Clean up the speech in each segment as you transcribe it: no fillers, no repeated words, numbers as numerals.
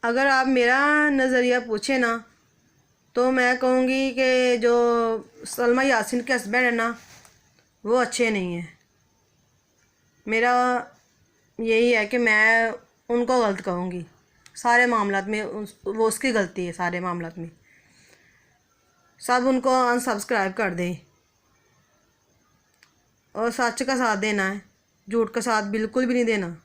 अगर आप मेरा नज़रिया पूछे ना तो मैं कहूँगी कि जो सलमा यासीन के हस्बैंड है ना वो अच्छे नहीं हैं। मेरा यही है कि मैं उनको गलत कहूँगी सारे मामलात में। वो उसकी गलती है सारे मामलात में। सब उनको अनसब्सक्राइब कर दें और सच का साथ देना है, झूठ का साथ बिल्कुल भी नहीं देना।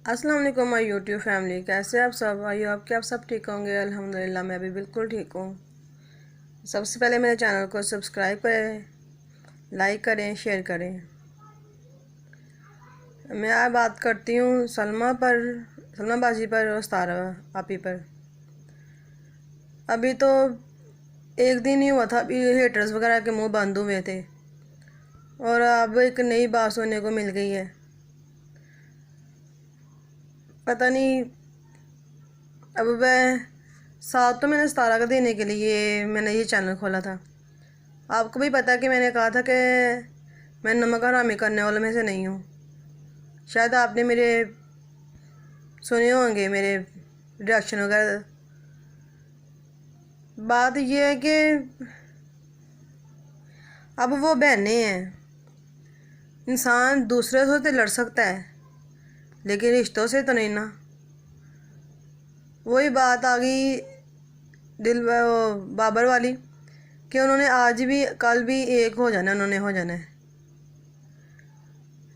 अस्सलाम वालेकुम माय यूट्यूब फैमिली, कैसे आप सब? आई आप कि आप सब ठीक होंगे। अल्हम्दुलिल्लाह मैं भी बिल्कुल ठीक हूँ। सबसे पहले मेरे चैनल को सब्सक्राइब करें, लाइक करें, शेयर करें। मैं आज बात करती हूँ सलमा बाजी पर और सितारा आपी पर। अभी तो एक दिन ही हुआ था, अभी हेटर्स वगैरह के मुंह बंद हुए थे और अब एक नई बात सुनने को मिल गई है। पता नहीं, अब वह साथ तो मैंने सितारा का देने के लिए मैंने ये चैनल खोला था। आपको भी पता है कि मैंने कहा था कि मैं नमक हरामी करने वालों में से नहीं हूँ। शायद आपने मेरे सुने होंगे मेरे रिएक्शन वगैरह। बात यह है कि अब वो बहनें हैं। इंसान दूसरे से तो लड़ सकता है लेकिन रिश्तों से तो नहीं ना। वही बात आ गई बाबर वाली कि उन्होंने आज भी कल भी एक हो जाना, उन्होंने हो जाना है।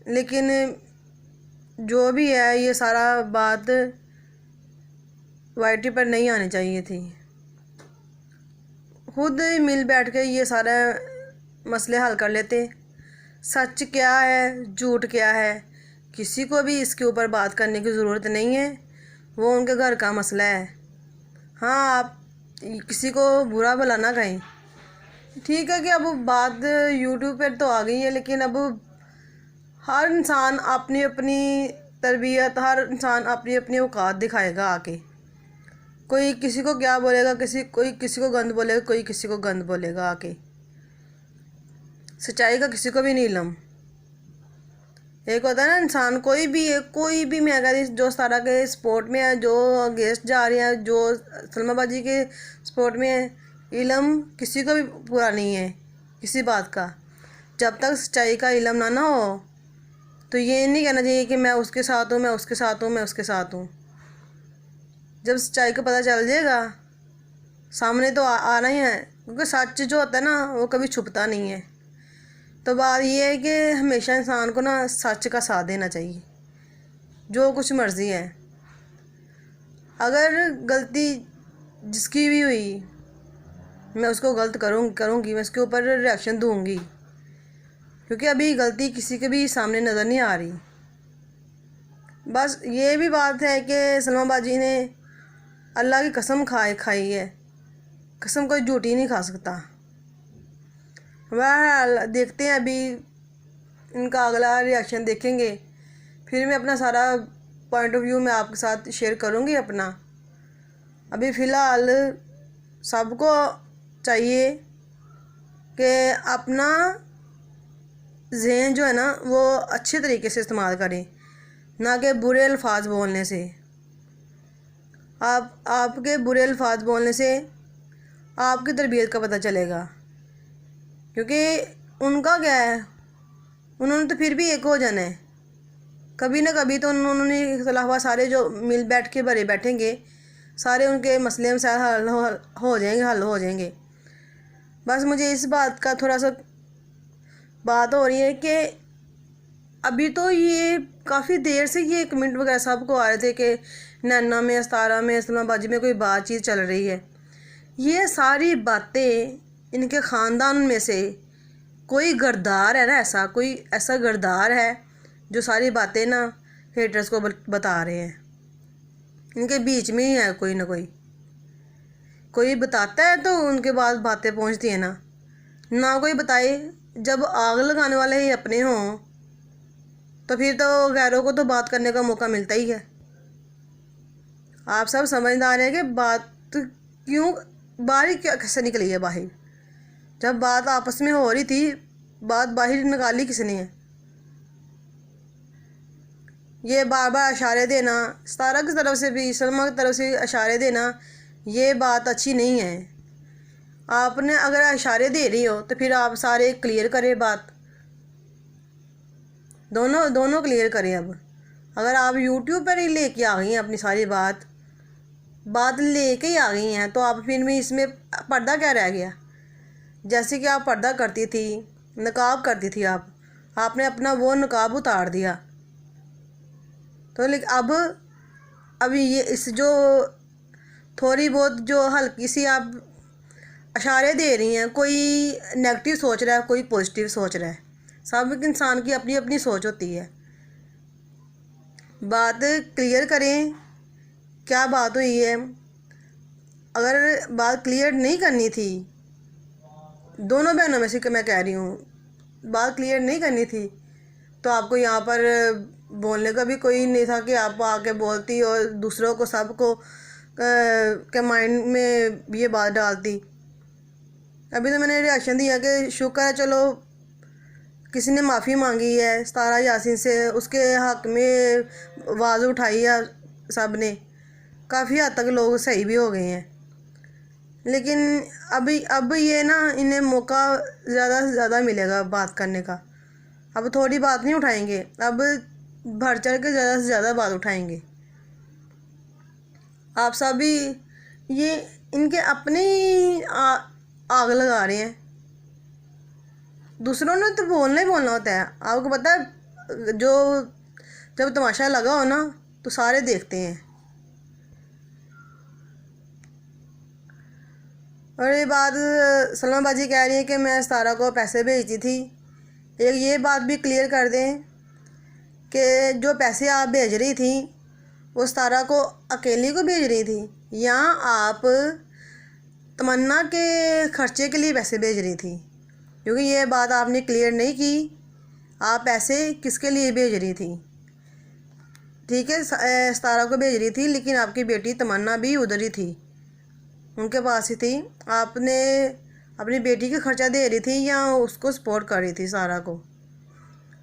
लेकिन जो भी है ये सारा बात वाईटी पर नहीं आनी चाहिए थी। खुद मिल बैठ के ये सारा मसले हल कर लेते। सच क्या है, झूठ क्या है, किसी को भी इसके ऊपर बात करने की ज़रूरत नहीं है। वो उनके घर का मसला है। हाँ, आप किसी को बुरा भला ना कहें। ठीक है कि अब बात यूट्यूब पर तो आ गई है, लेकिन अब हर इंसान अपनी अपनी तरबियत, हर इंसान अपनी अपनी औकात दिखाएगा आके। कोई किसी को क्या बोलेगा, कोई किसी को गंद बोलेगा, कोई किसी को गंद बोलेगा आके। सच्चाई का किसी को भी नहीं इल्म। एक होता है ना इंसान, कोई भी मैं अगर जो सारा के स्पोर्ट में है, जो गेस्ट जा रहे हैं, जो सलमा बाजी के स्पोर्ट में है, इल्म किसी को भी पूरा नहीं है किसी बात का। जब तक सच्चाई का इल्म ना हो तो ये नहीं कहना चाहिए कि मैं उसके साथ हूँ, मैं उसके साथ हूँ, मैं उसके साथ हूँ। जब सच्चाई को पता चल जाएगा सामने तो आना ही है, क्योंकि सच जो होता है ना वो कभी छुपता नहीं है। तो बात ये है कि हमेशा इंसान को ना सच का साथ देना चाहिए, जो कुछ मर्ज़ी है। अगर गलती जिसकी भी हुई मैं उसको गलत करूँगी, मैं उसके ऊपर रिएक्शन दूँगी, क्योंकि अभी गलती किसी के भी सामने नज़र नहीं आ रही। बस ये भी बात है कि सलमा बाजी ने अल्लाह की कसम खाई है। कसम कोई झूठी नहीं खा सकता। वह देखते हैं, अभी इनका अगला रिएक्शन देखेंगे, फिर मैं अपना सारा पॉइंट ऑफ व्यू मैं आपके साथ शेयर करूँगी अपना। अभी फ़िलहाल सबको चाहिए कि अपना ज़हन जो है ना वो अच्छे तरीके से इस्तेमाल करें, ना कि बुरे अल्फाज बोलने से। आपके बुरे अल्फाज बोलने से आपकी तरबियत का पता चलेगा। क्योंकि उनका क्या है, उन्होंने तो फिर भी एक हो जाना है। कभी ना कभी तो उन्होंने इख्तलाफा सारे जो मिल बैठ के भरे बैठेंगे, सारे उनके मसले में सारे हल हो जाएंगे। बस मुझे इस बात का थोड़ा सा बात हो रही है कि अभी तो ये काफ़ी देर से ये कमेंट वगैरह सबको आ रहे थे कि नैना में, सितारा में, सलमा बाजी में कोई बातचीत चल रही है। ये सारी बातें इनके ख़ानदान में से कोई गरदार है ना, कोई ऐसा गरदार है जो सारी बातें ना हेटर्स को बता रहे हैं। इनके बीच में ही है कोई ना कोई बताता है तो उनके बाद बातें पहुंचती हैं ना कोई बताए। जब आग लगाने वाले ही अपने हों तो फिर तो गैरों को तो बात करने का मौका मिलता ही है। आप सब समझदार हैं कि बात क्यों बाहर क्या कैसे निकली है बाहर। जब बात आपस में हो रही थी, बात बाहर निकाली किसने है? ये बार बार इशारे देना, सतारा की तरफ से भी सलमा की तरफ से इशारे देना, ये बात अच्छी नहीं है। आपने अगर इशारे दे रही हो तो फिर आप सारे क्लियर करें बात, दोनों दोनों क्लियर करें। अब अगर आप यूट्यूब पर ही लेके आ गई हैं अपनी सारी बात लेके ही आ गई हैं, तो आप फिर भी इसमें पर्दा क्या रह गया? जैसे कि आप पर्दा करती थी, नकाब करती थी, आपने अपना वो नकाब उतार दिया। तो लेकिन अब ये इस जो थोड़ी बहुत जो हल्की सी आप इशारे दे रही हैं, कोई नेगेटिव सोच रहा है, कोई पॉजिटिव सोच रहा है। सब इंसान की अपनी अपनी सोच होती है। बात क्लियर करें, क्या बात हुई है। अगर बात क्लियर नहीं करनी थी, दोनों बहनों में से मैं कह रही हूँ, बात क्लियर नहीं करनी थी, तो आपको यहाँ पर बोलने का भी कोई नहीं था कि आप आके बोलती और दूसरों को सबको के माइंड में ये बात डालती। अभी तो मैंने रिएक्शन दिया कि शुक्र है चलो किसी ने माफ़ी मांगी है सतारा यासीन से, उसके हक में आवाज़ उठाई है सब ने, काफ़ी हद तक लोग सही भी हो गए हैं। लेकिन अब ये ना, इन्हें मौका ज़्यादा से ज़्यादा मिलेगा बात करने का। अब थोड़ी बात नहीं उठाएंगे, अब बढ़ चढ़ के ज़्यादा से ज़्यादा बात उठाएंगे। आप सब भी ये इनके अपने ही आग लगा रहे हैं। दूसरों ने तो बोलना ही बोलना होता है। आपको पता है, जो जब तमाशा लगा हो ना तो सारे देखते हैं। और ये बात सलमा बाजी कह रही है कि मैं सतारा को पैसे भेजती थी। एक ये बात भी क्लियर कर दें कि जो पैसे आप भेज रही थी वो सतारा को अकेली को भेज रही थी, या आप तमन्ना के खर्चे के लिए पैसे भेज रही थी? क्योंकि ये बात आपने क्लियर नहीं की, आप पैसे किसके लिए भेज रही थी। ठीक है, सतारा को भेज रही थी, लेकिन आपकी बेटी तमन्ना भी उधर ही थी, उनके पास ही थी। आपने अपनी बेटी का खर्चा दे रही थी या उसको सपोर्ट कर रही थी सारा को?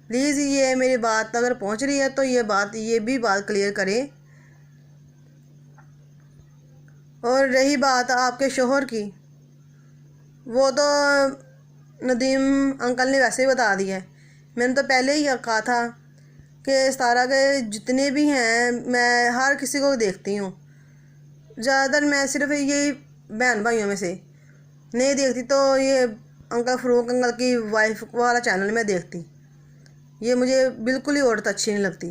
प्लीज़ ये मेरी बात अगर पहुंच रही है तो ये भी बात क्लियर करें। और रही बात आपके शोहर की, वो तो नदीम अंकल ने वैसे ही बता दिया है। मैंने तो पहले ही कहा था कि सतारा के जितने भी हैं, मैं हर किसी को देखती हूँ। ज़्यादातर मैं सिर्फ यही बहन भाइयों में से नहीं देखती, तो ये अंकल फ़रूक अंकल की वाइफ वाला चैनल में देखती। ये मुझे बिल्कुल ही औरत अच्छी नहीं लगती।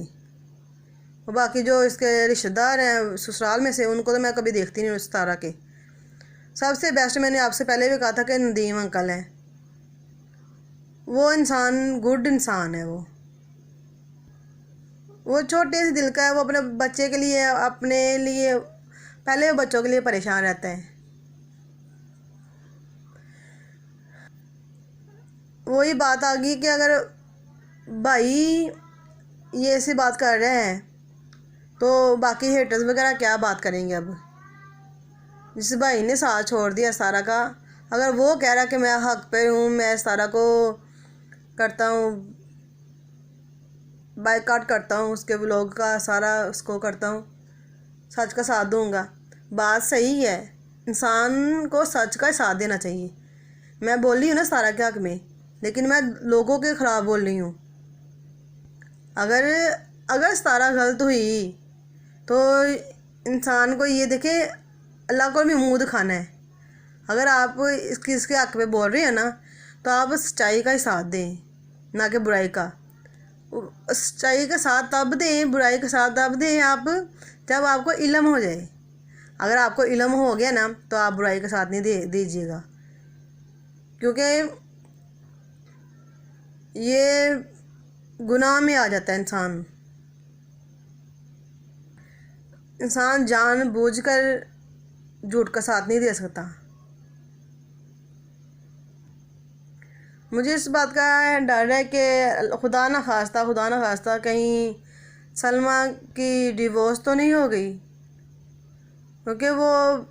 और बाकी जो इसके रिश्तेदार हैं ससुराल में से, उनको तो मैं कभी देखती नहीं। सतारा के सबसे बेस्ट मैंने आपसे पहले भी कहा था कि नदीम अंकल हैं। वो इंसान गुड इंसान है। वो छोटे से दिल का है। वो अपने बच्चे के लिए, अपने लिए पहले वो बच्चों के लिए परेशान रहता है। वही बात आ गई कि अगर भाई ये ऐसी बात कर रहे हैं तो बाकी हेटर्स वगैरह क्या बात करेंगे। अब जिस भाई ने साथ छोड़ दिया सारा का, अगर वो कह रहा कि मैं हक पे हूँ, मैं सारा को करता हूँ, बाइकआउट करता हूँ, उसके ब्लॉग का सारा उसको करता हूँ, सच का साथ दूँगा, बात सही है। इंसान को सच का साथ देना चाहिए। मैं बोल रही हूँ ना सारा के हक में, लेकिन मैं लोगों के ख़िलाफ़ बोल रही हूँ। अगर अगर सारा गलत हुई तो इंसान को ये देखे, अल्लाह को भी मुँह दिखाना है। अगर आप इसके हक में बोल रहे हैं ना, तो आप सच्चाई का ही साथ दें, ना कि बुराई का। सच्चाई का साथ तब दें, बुराई का साथ तब दें आप जब आपको इल्म हो जाए। अगर आपको इल्म हो गया ना, तो आप बुराई का साथ नहीं दीजिएगा, क्योंकि ये गुनाह में आ जाता है इंसान। इंसान जानबूझकर झूठ का साथ नहीं दे सकता। मुझे इस बात का डर है कि खुदा ना खास्ता कहीं सलमा की डिवोर्स तो नहीं हो गई, क्योंकि वो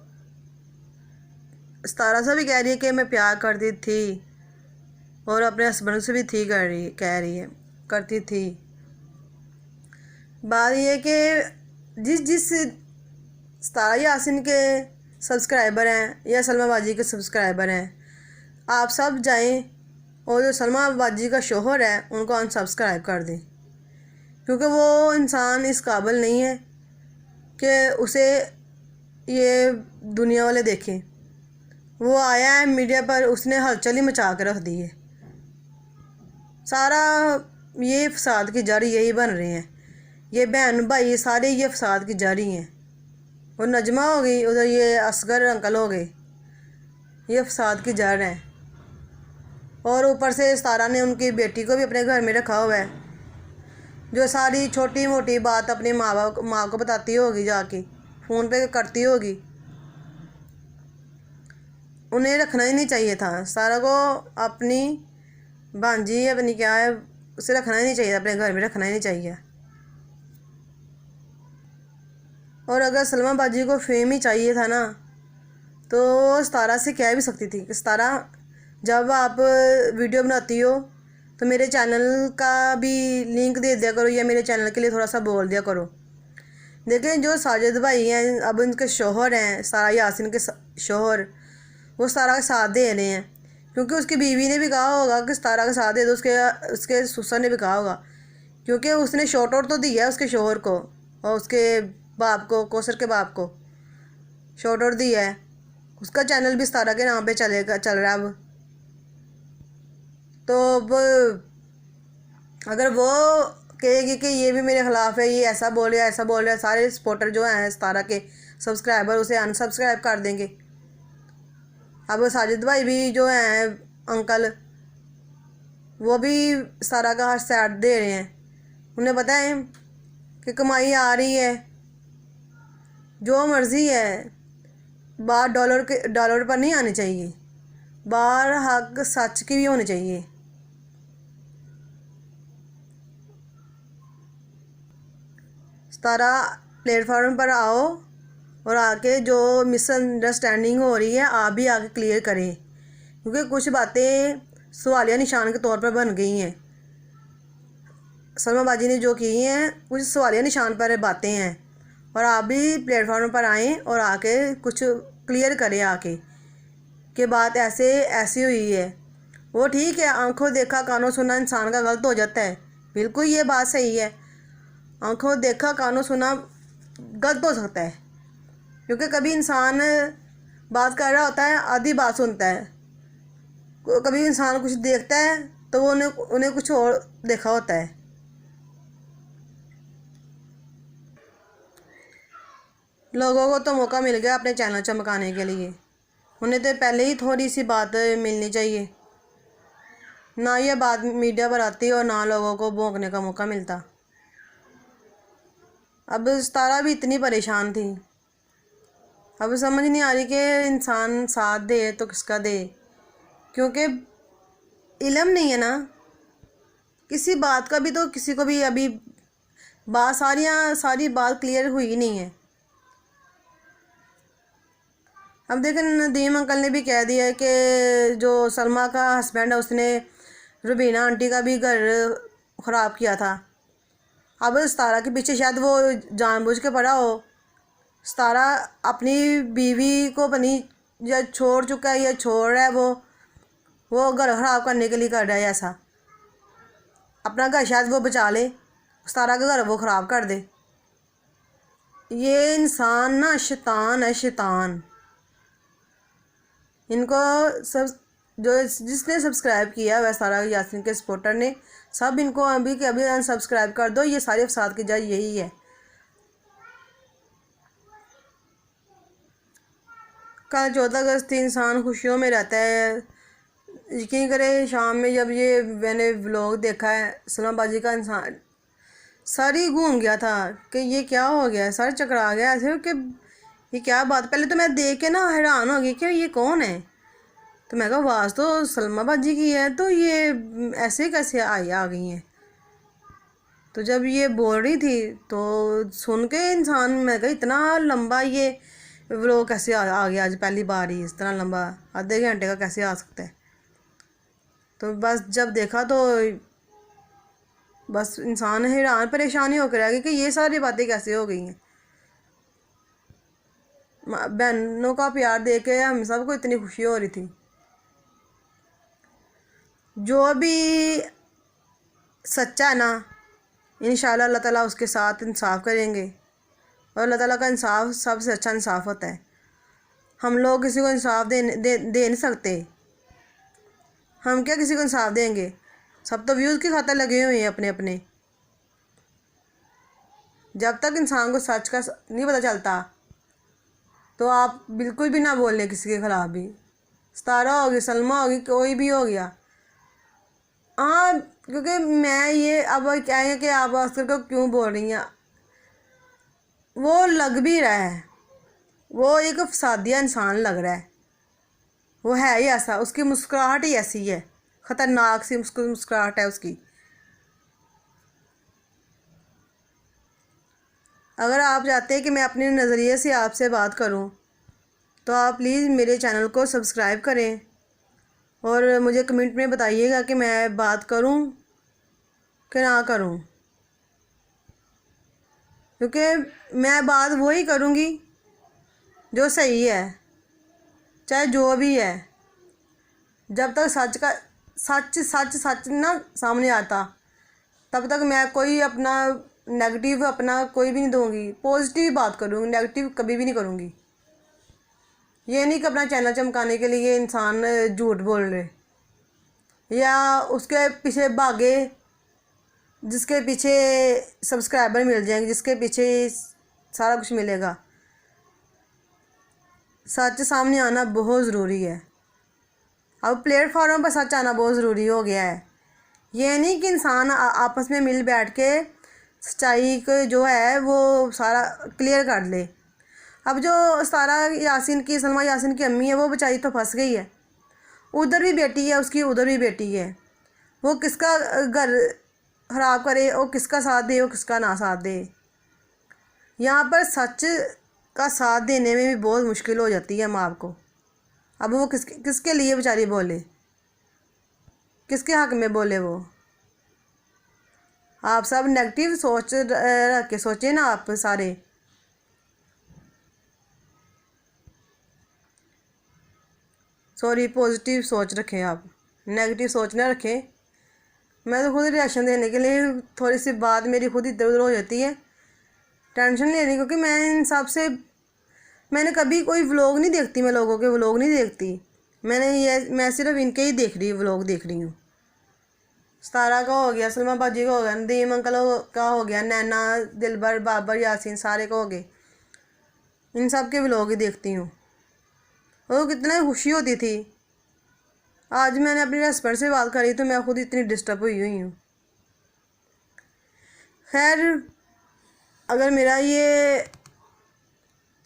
सतारा से भी कह रही है कि मैं प्यार करती थी, और अपने हस्बैंड से भी कह रही है करती थी। बात ये कि जिस जिस सितारा यासिन के सब्सक्राइबर हैं या सलमा बाजी के सब्सक्राइबर हैं, आप सब जाएं और जो सलमा बाजी का शोहर है उनको अनसब्सक्राइब कर दें, क्योंकि वो इंसान इस काबिल नहीं है कि उसे ये दुनिया वाले देखें। वो आया है मीडिया पर, उसने हलचल ही मचा के रख दी है। सारा ये फसाद की जड़ यही बन रहे हैं, ये बहन भाई सारे ये फसाद की जड़ ही हैं। और नजमा हो गई, उधर ये असगर अंकल हो गए, ये फसाद की जड़ है। और ऊपर से सितारा ने उनकी बेटी को भी अपने घर में रखा हुआ है, जो सारी छोटी मोटी बात अपनी माँ को बताती होगी, जाके फ़ोन पे करती होगी। उन्हें रखना ही नहीं चाहिए था सितारा को, अपनी भांजी अपनी क्या है उसे रखना ही नहीं चाहिए, अपने घर में रखना ही नहीं चाहिए। और अगर सलमा बाजी को फेम ही चाहिए था ना, तो सितारा से कह भी सकती थी कि सितारा, जब आप वीडियो बनाती हो तो मेरे चैनल का भी लिंक दे दिया करो, या मेरे चैनल के लिए थोड़ा सा बोल दिया करो। लेकिन जो साजिद भाई हैं, अब उनके शोहर हैं, सितारा यासिन के शोहर, वो सितारा का साथ दे रहे हैं, क्योंकि उसकी बीवी ने भी कहा होगा कि सितारा का साथ दे दो, उसके ससुर ने भी कहा होगा, क्योंकि उसने शॉर्ट आउट तो दिया है उसके शोहर को और उसके बाप को, कौसर के बाप को शॉर्ट आउट दिया है। उसका चैनल भी सितारा के नाम पे चल रहा है अब। तो अब अगर वो कहेगी कि ये भी मेरे ख़िलाफ़ है, ये ऐसा बोल रहा है ऐसा बोल रहा है, सारे सपोर्टर जो हैं सितारा के सब्सक्राइबर उसे अनसब्सक्राइब कर देंगे। अब साजिद भाई भी जो हैं अंकल, वो भी सितारा का हाथ साथ दे रहे हैं। उन्हें पता है कि कमाई आ रही है, जो मर्ज़ी है, बात डॉलर पर नहीं आनी चाहिए, बात हक सच की भी होनी चाहिए। सितारा प्लेटफॉर्म पर आओ और आके जो मिसअंडरस्टैंडिंग हो रही है आप भी आके क्लियर करें, क्योंकि कुछ बातें सवालिया निशान के तौर पर बन गई हैं। सलमा बाजी ने जो की हैं कुछ सवालिया निशान पर बातें हैं, और आप भी प्लेटफॉर्म पर आएँ और आके कुछ क्लियर करें आके कि बात ऐसी हुई है। वो ठीक है, आंखों देखा कानों सुना इंसान का गलत हो जाता है, बिल्कुल ये बात सही है। आंखों देखा कानों सुना गलत हो सकता है, क्योंकि कभी इंसान बात कर रहा होता है आधी बात सुनता है, कभी इंसान कुछ देखता है तो वो उन्हें कुछ और देखा होता है। लोगों को तो मौका मिल गया अपने चैनल चमकाने के लिए, उन्हें तो पहले ही थोड़ी सी बात मिलनी चाहिए। ना ये बात मीडिया पर आती और ना लोगों को भौंकने का मौका मिलता। अब सितारा भी इतनी परेशान थी, अब समझ नहीं आ रही कि इंसान साथ दे तो किसका दे, क्योंकि इल्म नहीं है ना किसी बात का भी, तो किसी को भी अभी बात सारी बात क्लियर हुई नहीं है। अब देखें, नदीम अंकल ने भी कह दिया है कि जो सलमा का हस्बैंड है उसने रुबीना आंटी का भी घर ख़राब किया था। अब सितारा के पीछे शायद वो जानबूझ के पड़ा हो। सितारा अपनी बीवी को अपनी या छोड़ चुका है या छोड़ रहा है, वो घर ख़राब करने के लिए कर रहा है ऐसा। अपना घर शायद वो बचा ले, सितारा का घर वो ख़राब कर दे। ये इंसान ना शैतान है, शैतान। इनको सब जो जिसने सब्सक्राइब किया वह सितारा यासिन के सपोर्टर ने सब इनको अभी के अभी अनसब्सक्राइब कर दो। ये सारे फसाद की जड़ यही है। कल 14 अगस्त थी, इंसान खुशियों में रहता है। यकीन करे शाम में जब ये मैंने व्लॉग देखा है सलमा बाजी का, इंसान सर ही घूम गया था कि ये क्या हो गया, सर चकरा गया ऐसे कि ये क्या बात। पहले तो मैं देख के ना हैरान हो गई कि ये कौन है, तो मैं कहा आवाज़ तो सलमा बाजी की है, तो ये ऐसे कैसे आ गई हैं। तो जब ये बोल रही थी तो सुन के इंसान, मैं कहा इतना लंबा ये व्लॉग कैसे आ गया आज, पहली बार ही इस तरह लंबा आधे घंटे का कैसे आ सकता है। तो बस जब देखा तो बस इंसान हैरान परेशानी होकर रह गया कि ये सारी बातें कैसे हो गई हैं। बहनों का प्यार देख के हम सबको इतनी खुशी हो रही थी। जो भी सच्चा है ना, इंशाल्लाह अल्लाह ताला उसके साथ इंसाफ करेंगे, और अल्लाह ताला का इंसाफ सबसे अच्छा इंसाफ होता है। हम लोग किसी को इंसाफ दे नहीं सकते। हम क्या किसी को इंसाफ देंगे? सब तो व्यूज़ की खातिर लगे हुए हैं अपने अपने। जब तक इंसान को सच का नहीं पता चलता तो आप बिल्कुल भी ना बोलें किसी के ख़िलाफ़ भी। सितारा होगी, सलमा होगी, कोई भी हो गया। हाँ, क्योंकि मैं ये अब कहेंगे कि आप अस्कर को क्यों बोल रही हैं, वो लग भी रहा है, वो एक फसादिया इंसान लग रहा है। वो है ही ऐसा, उसकी मुस्कुराहट ही ऐसी है, ख़तरनाक सी मुस्कुराहट है उसकी। अगर आप चाहते हैं कि मैं अपने नज़रिए से आपसे बात करूं, तो आप प्लीज़ मेरे चैनल को सब्सक्राइब करें और मुझे कमेंट में बताइएगा कि मैं बात करूं कि ना करूं। क्योंकि मैं बात वही करूंगी जो सही है, चाहे जो भी है। जब तक सच ना सामने आता, तब तक मैं कोई अपना नेगेटिव अपना कोई भी नहीं दूंगी। पॉजिटिव बात करूँगी, नेगेटिव कभी भी नहीं करूँगी। ये नहीं कि अपना चैनल चमकाने के लिए इंसान झूठ बोल रहे या उसके पीछे भागे, जिसके पीछे सब्सक्राइबर मिल जाएंगे, जिसके पीछे सारा कुछ मिलेगा। सच सामने आना बहुत ज़रूरी है। अब प्लेटफॉर्म पर सच आना बहुत ज़रूरी हो गया है। ये नहीं कि इंसान आपस में मिल बैठ के सच्चाई को जो है वो सारा क्लियर कर ले। अब जो सारा यासीन की, सलमा यासीन की अम्मी है, वो बेचारी तो फंस गई है। उधर भी बेटी है उसकी, उधर भी बेटी है। वो किसका घर खराब करे, वो किसका साथ दे, वो किसका ना साथ दे। यहाँ पर सच का साथ देने में भी बहुत मुश्किल हो जाती है माँ को। अब वो किसके लिए बेचारी बोले, किसके हक में बोले वो। आप सब नेगेटिव सोच रख के सोचें ना, आप सारे। सॉरी, पॉजिटिव सोच रखें आप, नेगेटिव सोच ना रखें। मैं तो खुद रिएक्शन देने के लिए थोड़ी सी बात मेरी खुद इधर उधर हो जाती है, टेंशन ले रही, क्योंकि मैं इन सब से मैंने कभी कोई व्लॉग नहीं देखती, मैं लोगों के व्लॉग नहीं देखती। मैं सिर्फ इनके ही देख रही व्लॉग देख रही हूँ। सितारा का हो गया, सलमा बाजी का हो गया, नदीम अंकल का हो गया, नैना, दिलबर, बाबर, यासीन, सारे को हो गए। इन सब के व्लॉग ही देखती हूँ। वो कितना खुशी होती थी। आज मैंने अपने हस्बैंड से बात करी तो मैं खुद इतनी डिस्टर्ब हुई हूँ। खैर, अगर मेरा ये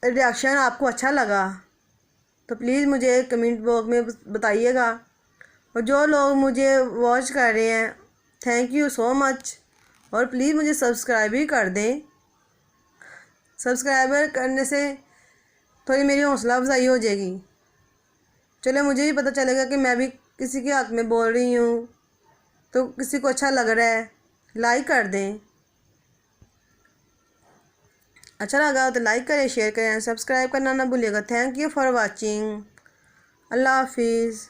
रिएक्शन आपको अच्छा लगा तो प्लीज़ मुझे कमेंट बॉक्स में बताइएगा। और जो लोग मुझे वॉच कर रहे हैं, थैंक यू सो मच। और प्लीज़ मुझे सब्सक्राइब भी कर दें। सब्सक्राइबर करने से थोड़ी मेरी हौसला अफजाई हो जाएगी। चलो, मुझे भी पता चलेगा कि मैं भी किसी के हक़ में बोल रही हूँ, तो किसी को अच्छा लग रहा है। लाइक कर दें, अच्छा लगा तो लाइक करें, शेयर करें, सब्सक्राइब करना ना भूलिएगा। Thank you for watching. अल्लाह हाफिज़।